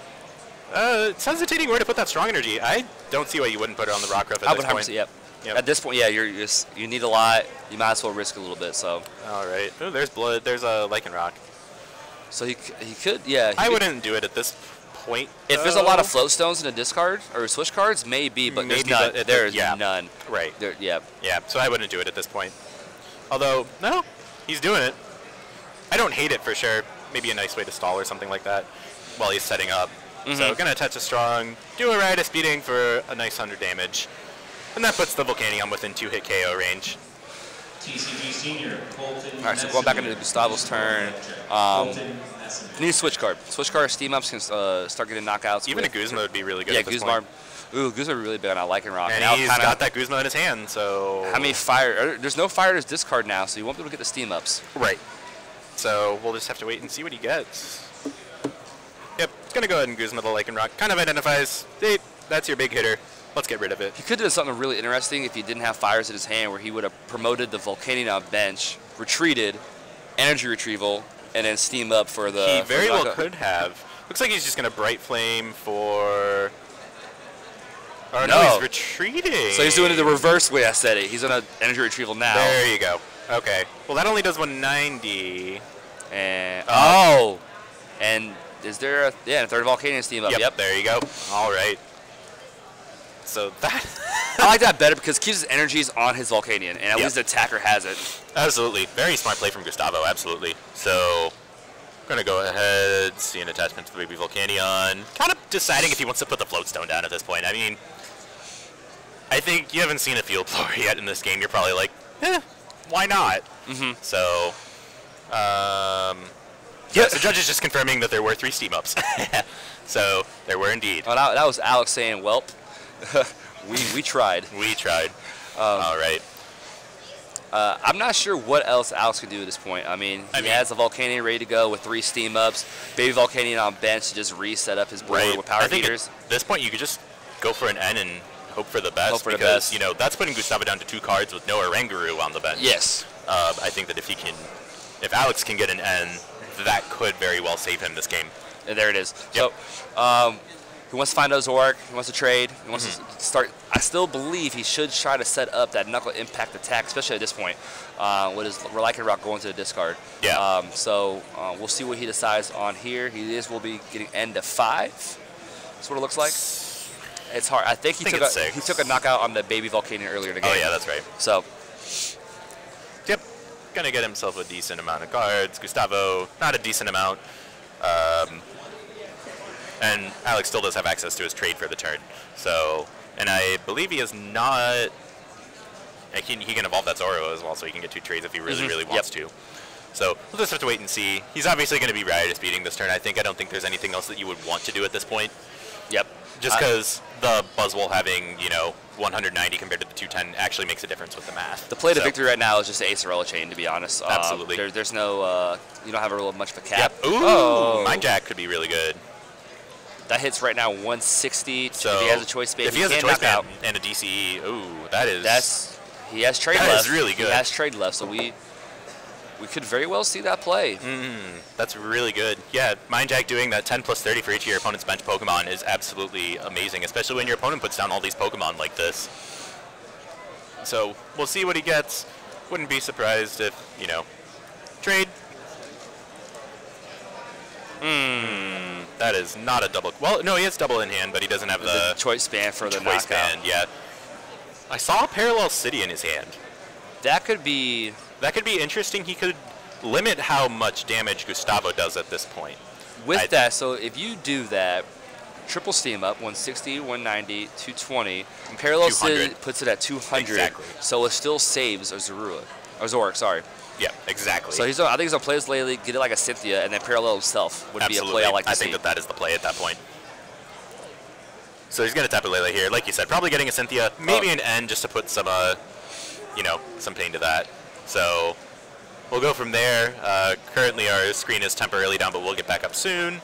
It's hesitating where to put that Strong Energy. I don't see why you wouldn't put it on the Rockruff at this point. Yep. At this point, yeah, you need a lot. You might as well risk a little bit. So. All right. Oh, there's Blood. There's a Lycanroc. So he could, yeah. I wouldn't do it at this point. If there's a lot of float stones in a discard or switch cards, maybe, but there's none. There's none. Right. Yeah. So I wouldn't do it at this point. Although, no, he's doing it. I don't hate it for sure. Maybe a nice way to stall or something like that while he's setting up. So gonna attach a Strong, do a Riotous Beating for a nice 100 damage. And that puts the Volcanion within 2-hit KO range. Alright, so going back into Gustavo's turn. Need a switch card. Switch card steam ups can start getting knockouts. Even a Guzma would be really good at this Guzma. point. Ooh, Guzma would be really big on Lycanroc. And he's got that Guzma in his hand, so... How many fire... There's no fire to his discard now, so you won't be able to get the steam ups. Right. So we'll just have to wait and see what he gets. Yep, it's going to go ahead and Guzma the Lycanroc. Kind of identifies, hey, that's your big hitter. Let's get rid of it. He could have done something really interesting if he didn't have fires in his hand, where he would have promoted the Volcanion on bench, retreated, energy retrieval, and then steam up for the... He very well could have. Looks like he's just going to Bright Flame for... Oh, no, he's retreating. So he's doing it the reverse way I said it. He's on an energy retrieval now. There you go. Okay. Well, that only does 190. And... And is there a third Volcanion steam up? Yep, there you go. All right. So that... I like that better because it keeps his energies on his Volcanion, and at least the attacker has it. Absolutely. Very smart play from Gustavo, absolutely. So, going to go ahead, see an attachment to the baby Volcanion. Kind of deciding if he wants to put the Float Stone down at this point. I mean, I think you haven't seen a field blower yet in this game. You're probably like, why not? So, so the judge is just confirming that there were 3 steam ups. So, there were indeed. Oh, that was Alex saying, welp. we tried. We tried. All right. I'm not sure what else Alex can do at this point. I mean, he has a Volcanion ready to go with 3 steam ups, baby Volcanion on bench to just reset up his board with power heaters. At this point, you could just go for an N and hope for the best because you know that's putting Gustavo down to 2 cards with no Oranguru on the bench. Yes. I think that if Alex can get an N, that could very well save him this game. And there it is. Yep. So, he wants to find a Zoroark. He wants to trade. He wants to start. I still believe he should try to set up that Knuckle Impact attack, especially at this point, with his Lycanroc going to the discard. Yeah. So we'll see what he decides on here. Will be getting end of 5. That's what it looks like. It's hard. I think he took a knockout on the baby Volcanion earlier in the game. Oh, yeah, that's right. So. Yep. Going to get himself a decent amount of cards. Gustavo, not a decent amount. And Alex still does have access to his trade for the turn. So, and I believe he is not... He can evolve that Zoro as well, so he can get 2 trades if he really wants to. So we'll just have to wait and see. He's obviously going to be Riot speeding this turn. I don't think there's anything else that you would want to do at this point. Yep. Just because the Buzzwole having, 190 compared to the 210 actually makes a difference with the math. The play to victory right now is just the Acerella chain, to be honest. Absolutely. There's no, you don't have really much of a cap. Yep. Ooh, Mind Jack could be really good. That hits right now 160. So if he has a choice band, if he has a choice band and a DCE, ooh, he has trade left. That is really good. He has trade left, so we could very well see that play. That's really good. Yeah, Mind Jack doing that 10 plus 30 for each of your opponent's bench Pokemon is absolutely amazing, especially when your opponent puts down all these Pokemon like this. So we'll see what he gets. Wouldn't be surprised if, trade. That is not a double. Well, no, he has double in hand, but he doesn't have the choice band for the choice band. Yeah. I saw a Parallel City in his hand. That could be interesting. He could limit how much damage Gustavo does at this point. With that, so if you do that, triple steam up, 160, 190, 220, and Parallel City puts it at 200. Exactly. So it still saves a Zoroark, sorry. Yeah, exactly. So I think he's gonna play this lately, get it like a Cynthia, and then Parallel himself would be a play I like to see. I think that is the play at that point. So he's gonna tap a Lele here, like you said, probably getting a Cynthia, maybe an N just to put some, some pain to that. So we'll go from there. Currently our screen is temporarily down, but we'll get back up soon.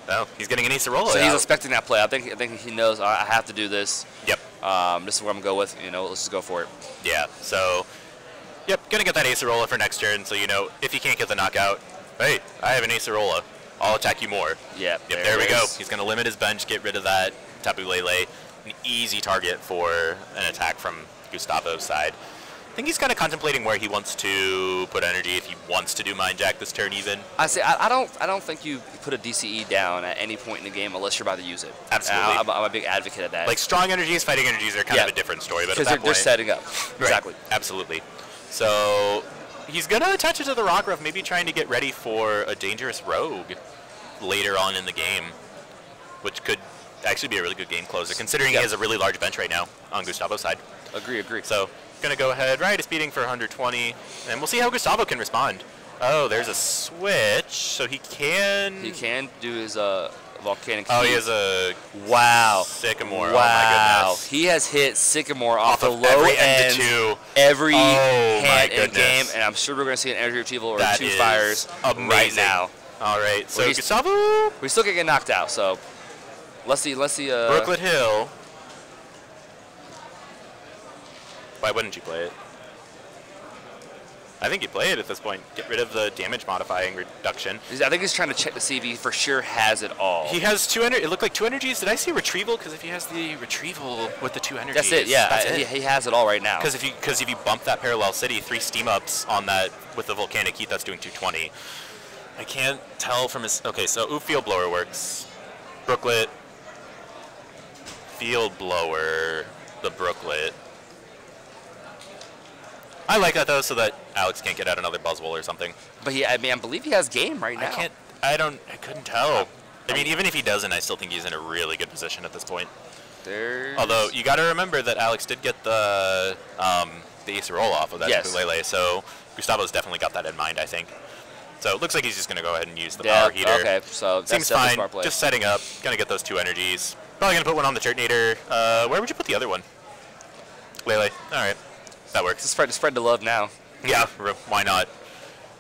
Oh, he's getting an Acerola. So he's expecting that play. I think he knows I have to do this. Yep. This is what I'm gonna go with. Let's just go for it. Yeah. So, yep, gonna get that Acerola for next turn. So if you can't get the knockout, hey, I have an Acerola. I'll attack you more. Yep. There we go. He's gonna limit his bench, get rid of that Tapu Lele. An easy target for an attack from Gustavo's side. I think he's kind of contemplating where he wants to put energy, if he wants to do Mind Jack this turn even. I don't think you put a DCE down at any point in the game unless you're about to use it. Absolutely. I'm a big advocate of that. Like strong energies, fighting energies are kind of a different story, but at that point, they're setting up. Exactly. Right. Absolutely. So he's gonna attach it to the Rockruff, maybe trying to get ready for a dangerous Rogue later on in the game, which could actually be a really good game closer, considering he has a really large bench right now on Gustavo's side. Agree. So gonna go ahead, Riot is beating for 120, and we'll see how Gustavo can respond. Oh, there's a switch, so he can do his volcanic. Oh, he has a Sycamore. Wow. Oh my goodness. He has hit Sycamore off the low every end to 2. Every hand in the goodness. game, and I'm sure we're gonna see an energy retrieval or That 2 is fires amazing. right now. All right, so Gustavo, we still can get knocked out. So let's see. Brooklet Hill. Why wouldn't you play it? I think you play it at this point. Get rid of the damage modifying reduction. I think he's trying to check to see if he for sure has it all. He has 2 energies. It looked like 2 energies. Did I see retrieval? Because if he has the retrieval with the 2 energies, that's it. Yeah, that's it. He has it all right now. Because if you bump that Parallel City, 3 steam ups on that with the Volcanic Heat, that's doing 220. I can't tell from his. Okay, so Oof Field Blower works. Brooklet. Field Blower. The Brooklet. I like that though, so that Alex can't get out another Buzzwole or something. But I believe he has game right now. I couldn't tell. I mean, even if he doesn't, I still think he's in a really good position at this point. Although you got to remember that Alex did get the Ace roll off of that Lele, so Gustavo's definitely got that in mind, I think. So it looks like he's just going to go ahead and use the Power Heater. Okay, so that's seems fine. Smart play. Just setting up, gonna get those 2 energies. Probably gonna put one on the Turtonator. Where would you put the other one? Lele. All right. That works. Spread the love now. Yeah, why not?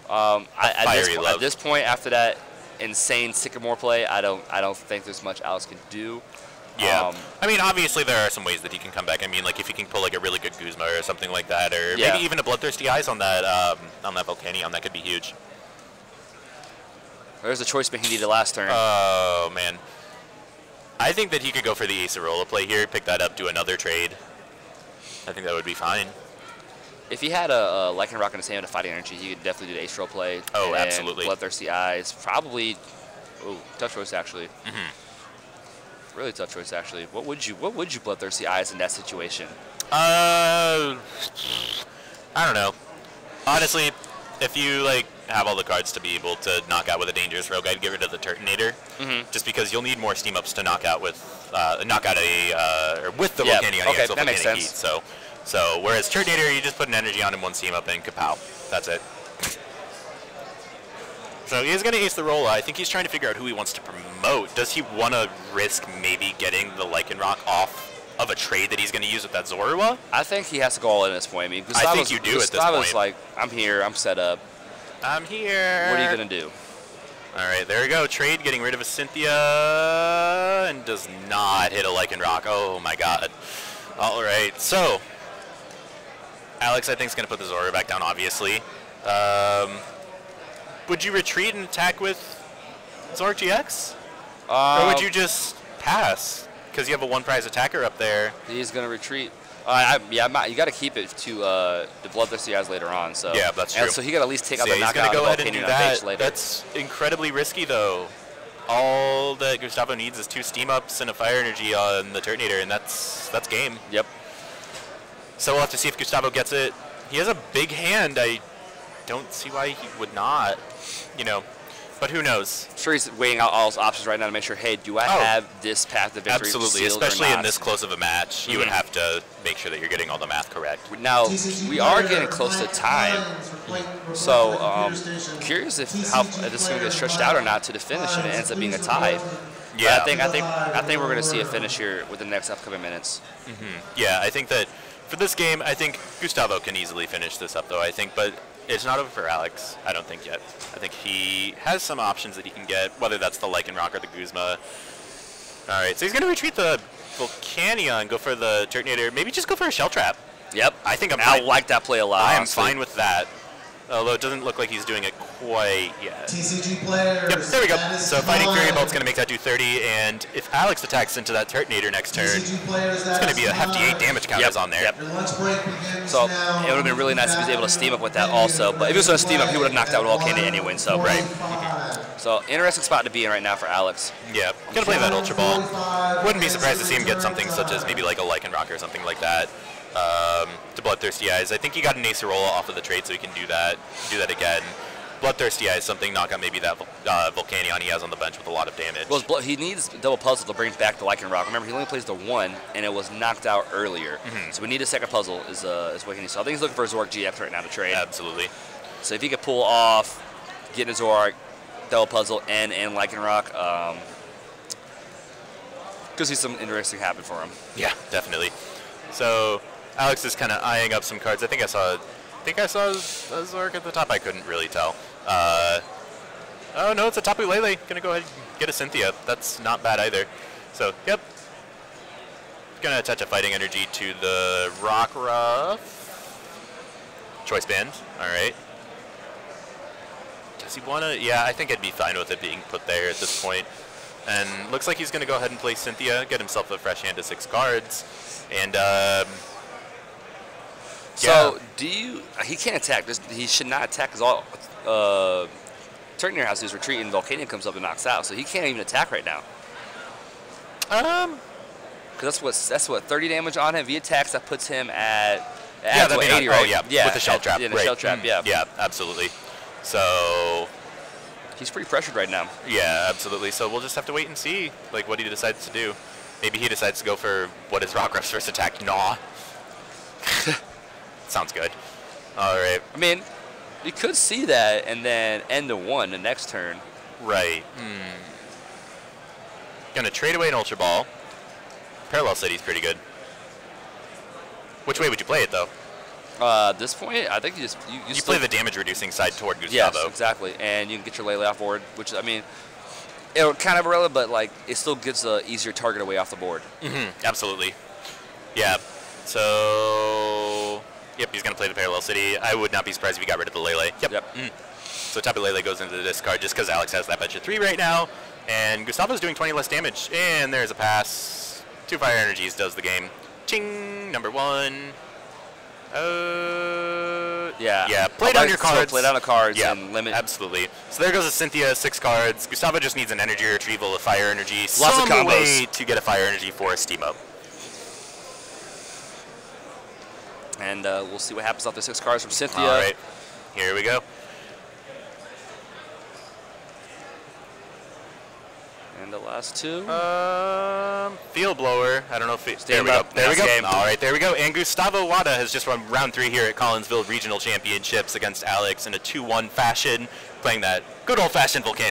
At this point, after that insane Sycamore play, I don't think there's much Alex can do. Yeah. I mean, obviously there are some ways that he can come back. I mean, like if he can pull like a really good Guzma or something like that, or maybe even a Bloodthirsty Eyes on that Volcanion, that could be huge. There's a choice he needed last turn. Oh man. I think that he could go for the Acerola play here, pick that up, do another trade. I think that would be fine. If he had a Lycan Rock in his hand with a Fighting Energy, he could definitely do the Ace Roll play. Oh, absolutely. Bloodthirsty Eyes. Probably, Tough choice, actually. Really tough choice, actually. What would you Bloodthirsty Eyes in that situation? I don't know. Honestly, if you like have all the cards to be able to knock out with a dangerous rogue, I'd get rid of the Turtonator. Just because you'll need more steam ups to knock out with or with the Volcanion. Okay, so that makes sense. Heat. So whereas Turtonator, you just put an energy on him, one steam up, and kapow. That's it. So he is going to ace the roll. I think he's trying to figure out who he wants to promote. Does he want to risk maybe getting the Lycanroc off of a trade that he's going to use with that Zorua? I think he has to go all in at this point. I mean, Gustavo's, I think you do at this point. Gustavo's like, I'm here, I'm set up. I'm here. What are you going to do? All right, there we go. Trade, getting rid of a Cynthia, and does not hit a Lycanroc. Oh, my God. All right, so Alex, I think, is going to put the Zorua back down, obviously. Would you retreat and attack with Zork GX? Or would you just pass? Because you have a one-prize attacker up there. He's going to retreat. You got to keep it to the Bloodthirsty Eyes later on. So yeah, that's true. And so he got to at least take out the knockout. He's going to go ahead and do that. Later. That's incredibly risky, though. All that Gustavo needs is 2 steam ups and a fire energy on the Turtonator, and that's game. Yep. So we'll have to see if Gustavo gets it. He has a big hand. I don't see why he would not, but who knows? I'm sure he's weighing out all his options right now to make sure, hey, do I have this path to victory? Absolutely, especially in this close of a match, you would have to make sure that you're getting all the math correct. Now, we are getting close to time, so curious if this is going to get stretched out or not to the finish, and it ends up being a tie. Yeah, but I think we're going to see a finish here within the next upcoming minutes. Yeah, I think that for this game, I think Gustavo can easily finish this up, though. But it's not over for Alex, I don't think yet. I think he has some options that he can get, whether that's the Lycanroc or the Guzma. All right, so he's going to retreat the Volcanion and go for the Turtonator. Maybe just go for a Shell Trap. Yep. I like that play a lot. I am fine with that. Although it doesn't look like he's doing it quite yet. TCG players. Yep, there we go. So Fighting Fury Bolt's going to make that do 30, and if Alex attacks into that Turtonator next turn, it's going to be a hefty 8 damage counters on there. Yep. So it would have been really nice if he was able to steam up with that also, but if he was going to steam up, he would have knocked out Volcanion anyway, so. Right. So interesting spot to be in right now for Alex. Yeah, going to play that Ultra Ball. Wouldn't be surprised to see him get something such as maybe like a Lycanroc or something like that. To Bloodthirsty Eyes. I think he got an Acerola off of the trade, so he can do that again. Bloodthirsty Eyes, something knock out maybe that Volcanion he has on the bench with a lot of damage. Well, he needs double puzzle to bring back the Lycanroc. Remember, he only plays the 1, and it was knocked out earlier. So we need a second puzzle is what he needs. So I think he's looking for a Zork GX right now to trade. Absolutely. So if he could pull off, getting a Zork, double puzzle, and Lycanroc, could see something interesting happen for him. Yeah, definitely. So Alex is kind of eyeing up some cards. I think I saw a Zork at the top. I couldn't really tell. Oh no, it's a Tapu Lele. Gonna go ahead and get a Cynthia. That's not bad either. So yep. Gonna attach a Fighting Energy to the Rockruff. Choice Band. All right. Does he wanna? Yeah, I think I'd be fine with it being put there at this point. And looks like he's gonna go ahead and play Cynthia, get himself a fresh hand of 6 cards, and. So, he can't attack. He should not attack because all Turtonator has his retreat and Volcanion comes up and knocks out. So he can't even attack right now. Because that's what 30 damage on him. If he attacks, that puts him at 80, right? Oh yeah, with the Shell Trap. Yeah, the Shell Trap. Yeah. Yeah, absolutely. So he's pretty pressured right now. Yeah, absolutely. So we'll just have to wait and see what he decides to do. Maybe he decides to go for what is Rockruff's first attack? Gnaw. Sounds good. All right. I mean, you could see that and then end the 1 the next turn. Right. Gonna trade away an Ultra Ball. Parallel City's pretty good. Which way would you play it though? At this point, I think you play the damage reducing side toward Gustavo. Yes, exactly. And you can get your Lele off board, which I mean, it'll kind of irrelevant, but it still gets an easier target away off the board. Absolutely. Yeah. So. Yep, he's going to play the Parallel City. I would not be surprised if he got rid of the Lele. Yep. So Tapu Lele goes into the discard just because Alex has that bench at 3 right now. And Gustavo's doing 20 less damage. And there's a pass. 2 Fire Energies does the game. Ching! Number 1. Yeah. Yeah. Play down your cards. Play down the cards Yeah, and limit. absolutely. So there goes a Cynthia, 6 cards. Gustavo just needs an energy retrieval, a fire energy. Lots of combos. Way to get a fire energy for a Steamo. And we'll see what happens off the 6 cards from Cynthia. All right. Here we go. And the last 2. Field blower. I don't know if there we up. go. There we go. Game. All right, there we go. And Gustavo Wada has just won round 3 here at Collinsville Regional Championships against Alex in a 2-1 fashion, playing that good old-fashioned volcano.